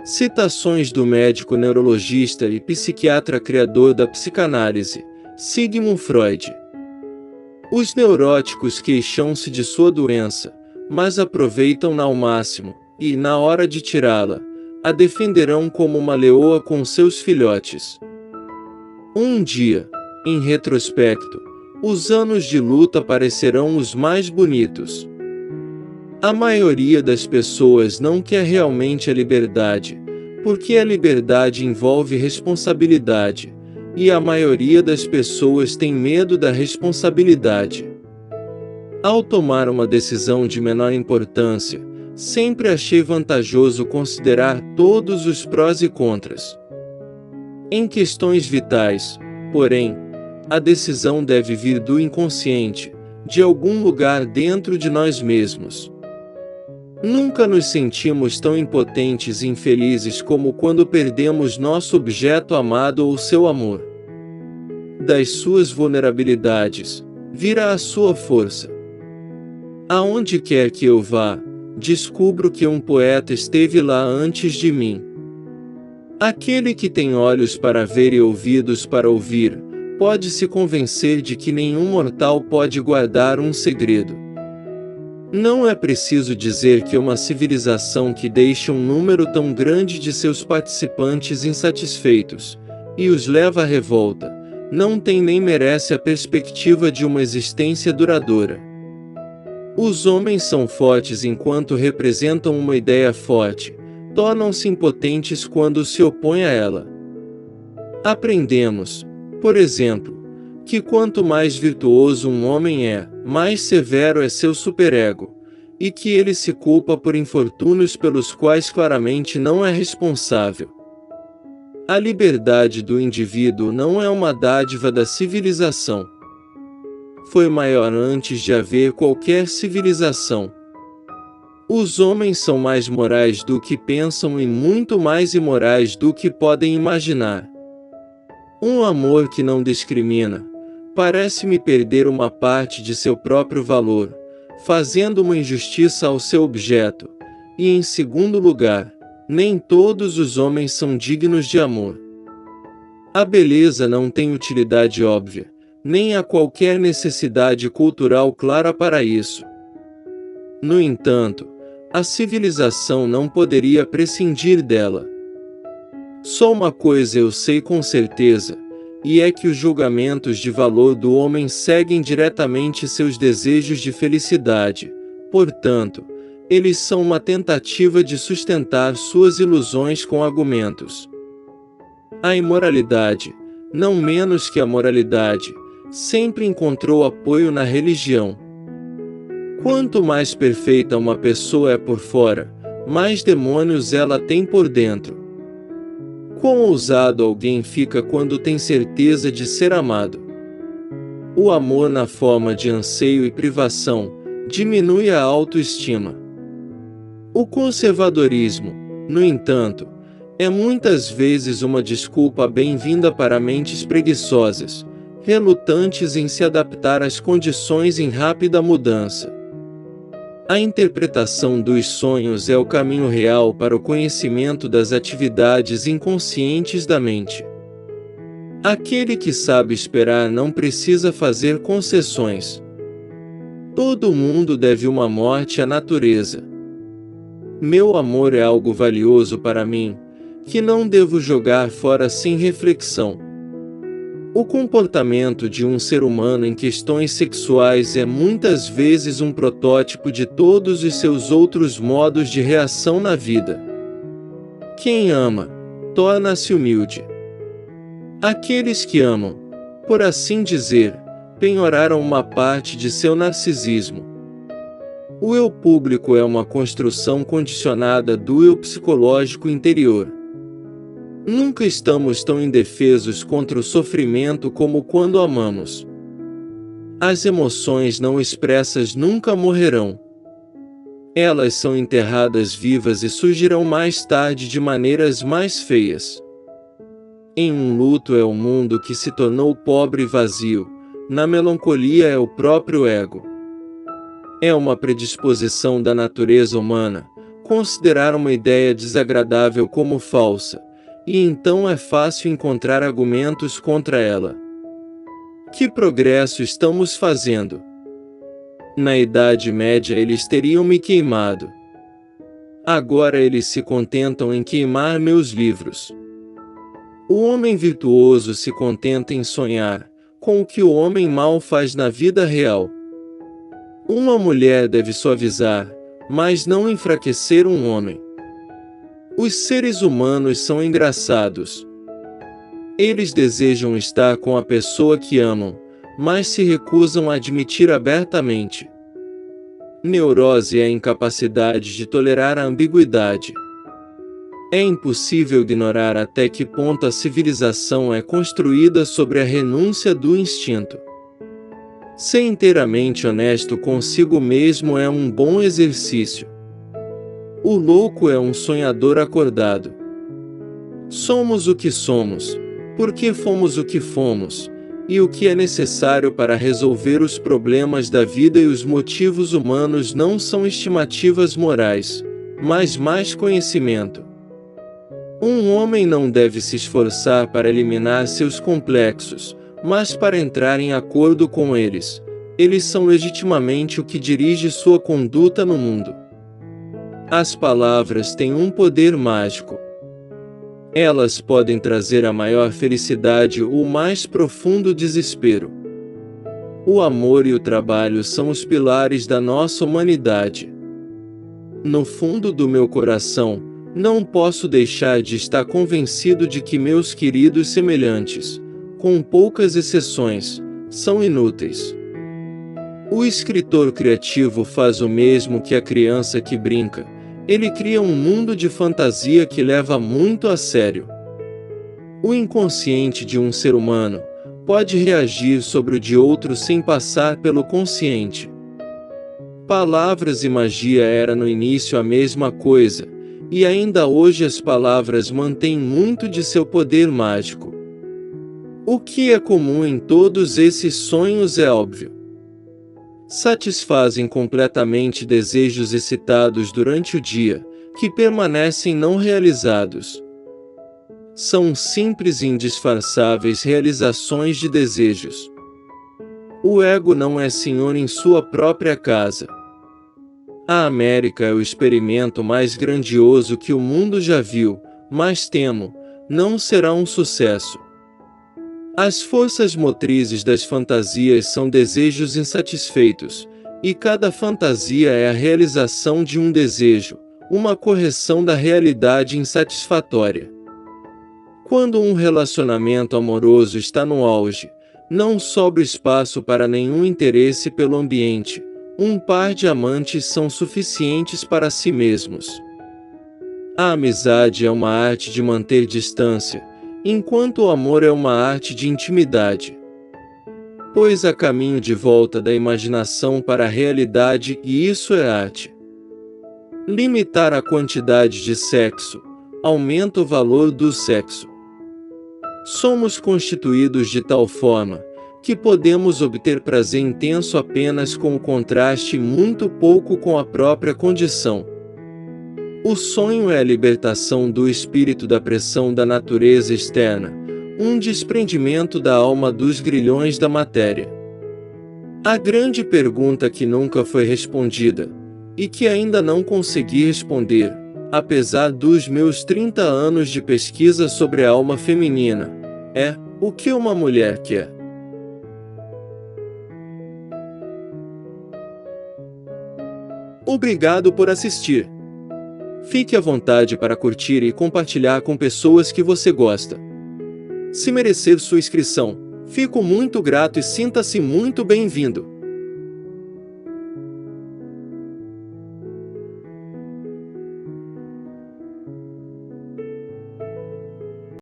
Citações do médico neurologista e psiquiatra criador da psicanálise, Sigmund Freud. Os neuróticos queixam-se de sua doença, mas aproveitam-na ao máximo, e, na hora de tirá-la, a defenderão como uma leoa com seus filhotes. Um dia, em retrospecto, os anos de luta parecerão os mais bonitos. A maioria das pessoas não quer realmente a liberdade, porque a liberdade envolve responsabilidade, e a maioria das pessoas tem medo da responsabilidade. Ao tomar uma decisão de menor importância, sempre achei vantajoso considerar todos os prós e contras. Em questões vitais, porém, a decisão deve vir do inconsciente, de algum lugar dentro de nós mesmos. Nunca nos sentimos tão impotentes e infelizes como quando perdemos nosso objeto amado ou seu amor. Das suas vulnerabilidades, virá a sua força. Aonde quer que eu vá, descubro que um poeta esteve lá antes de mim. Aquele que tem olhos para ver e ouvidos para ouvir, pode se convencer de que nenhum mortal pode guardar um segredo. Não é preciso dizer que uma civilização que deixa um número tão grande de seus participantes insatisfeitos, e os leva à revolta, não tem nem merece a perspectiva de uma existência duradoura. Os homens são fortes enquanto representam uma ideia forte, tornam-se impotentes quando se opõem a ela. Aprendemos, por exemplo, que quanto mais virtuoso um homem é, mais severo é seu superego, e que ele se culpa por infortúnios pelos quais claramente não é responsável. A liberdade do indivíduo não é uma dádiva da civilização. Foi maior antes de haver qualquer civilização. Os homens são mais morais do que pensam e muito mais imorais do que podem imaginar. Um amor que não discrimina, parece-me perder uma parte de seu próprio valor, fazendo uma injustiça ao seu objeto, e em segundo lugar, nem todos os homens são dignos de amor. A beleza não tem utilidade óbvia, nem há qualquer necessidade cultural clara para isso. No entanto, a civilização não poderia prescindir dela. Só uma coisa eu sei com certeza, e é que os julgamentos de valor do homem seguem diretamente seus desejos de felicidade, portanto, eles são uma tentativa de sustentar suas ilusões com argumentos. A imoralidade, não menos que a moralidade, sempre encontrou apoio na religião. Quanto mais perfeita uma pessoa é por fora, mais demônios ela tem por dentro. Quão ousado alguém fica quando tem certeza de ser amado. O amor na forma de anseio e privação diminui a autoestima. O conservadorismo, no entanto, é muitas vezes uma desculpa bem-vinda para mentes preguiçosas, relutantes em se adaptar às condições em rápida mudança. A interpretação dos sonhos é o caminho real para o conhecimento das atividades inconscientes da mente. Aquele que sabe esperar não precisa fazer concessões. Todo mundo deve uma morte à natureza. Meu amor é algo valioso para mim, que não devo jogar fora sem reflexão. O comportamento de um ser humano em questões sexuais é muitas vezes um protótipo de todos os seus outros modos de reação na vida. Quem ama, torna-se humilde. Aqueles que amam, por assim dizer, penhoraram uma parte de seu narcisismo. O eu público é uma construção condicionada do eu psicológico interior. Nunca estamos tão indefesos contra o sofrimento como quando amamos. As emoções não expressas nunca morrerão. Elas são enterradas vivas e surgirão mais tarde de maneiras mais feias. Em um luto é o mundo que se tornou pobre e vazio, na melancolia é o próprio ego. É uma predisposição da natureza humana, considerar uma ideia desagradável como falsa, e então é fácil encontrar argumentos contra ela. Que progresso estamos fazendo? Na Idade Média eles teriam me queimado. Agora eles se contentam em queimar meus livros. O homem virtuoso se contenta em sonhar com o que o homem mau faz na vida real. Uma mulher deve suavizar, mas não enfraquecer um homem. Os seres humanos são engraçados. Eles desejam estar com a pessoa que amam, mas se recusam a admitir abertamente. Neurose é a incapacidade de tolerar a ambiguidade. É impossível ignorar até que ponto a civilização é construída sobre a renúncia do instinto. Ser inteiramente honesto consigo mesmo é um bom exercício. O louco é um sonhador acordado. Somos o que somos, porque fomos o que fomos, e o que é necessário para resolver os problemas da vida e os motivos humanos não são estimativas morais, mas mais conhecimento. Um homem não deve se esforçar para eliminar seus complexos, mas para entrar em acordo com eles. Eles são legitimamente o que dirige sua conduta no mundo. As palavras têm um poder mágico. Elas podem trazer a maior felicidade ou o mais profundo desespero. O amor e o trabalho são os pilares da nossa humanidade. No fundo do meu coração, não posso deixar de estar convencido de que meus queridos semelhantes, com poucas exceções, são inúteis. O escritor criativo faz o mesmo que a criança que brinca. Ele cria um mundo de fantasia que leva muito a sério. O inconsciente de um ser humano pode reagir sobre o de outro sem passar pelo consciente. Palavras e magia era no início a mesma coisa, e ainda hoje as palavras mantêm muito de seu poder mágico. O que é comum em todos esses sonhos é óbvio. Satisfazem completamente desejos excitados durante o dia, que permanecem não realizados. São simples e indisfarçáveis realizações de desejos. O ego não é senhor em sua própria casa. A América é o experimento mais grandioso que o mundo já viu, mas temo, não será um sucesso. As forças motrizes das fantasias são desejos insatisfeitos, e cada fantasia é a realização de um desejo, uma correção da realidade insatisfatória. Quando um relacionamento amoroso está no auge, não sobra espaço para nenhum interesse pelo ambiente. Um par de amantes são suficientes para si mesmos. A amizade é uma arte de manter distância, enquanto o amor é uma arte de intimidade. Pois há caminho de volta da imaginação para a realidade e isso é arte. Limitar a quantidade de sexo aumenta o valor do sexo. Somos constituídos de tal forma que podemos obter prazer intenso apenas com o contraste e muito pouco com a própria condição. O sonho é a libertação do espírito da pressão da natureza externa, um desprendimento da alma dos grilhões da matéria. A grande pergunta que nunca foi respondida, e que ainda não consegui responder, apesar dos meus 30 anos de pesquisa sobre a alma feminina, é: o que uma mulher quer? Obrigado por assistir. Fique à vontade para curtir e compartilhar com pessoas que você gosta. Se merecer sua inscrição, fico muito grato e sinta-se muito bem-vindo.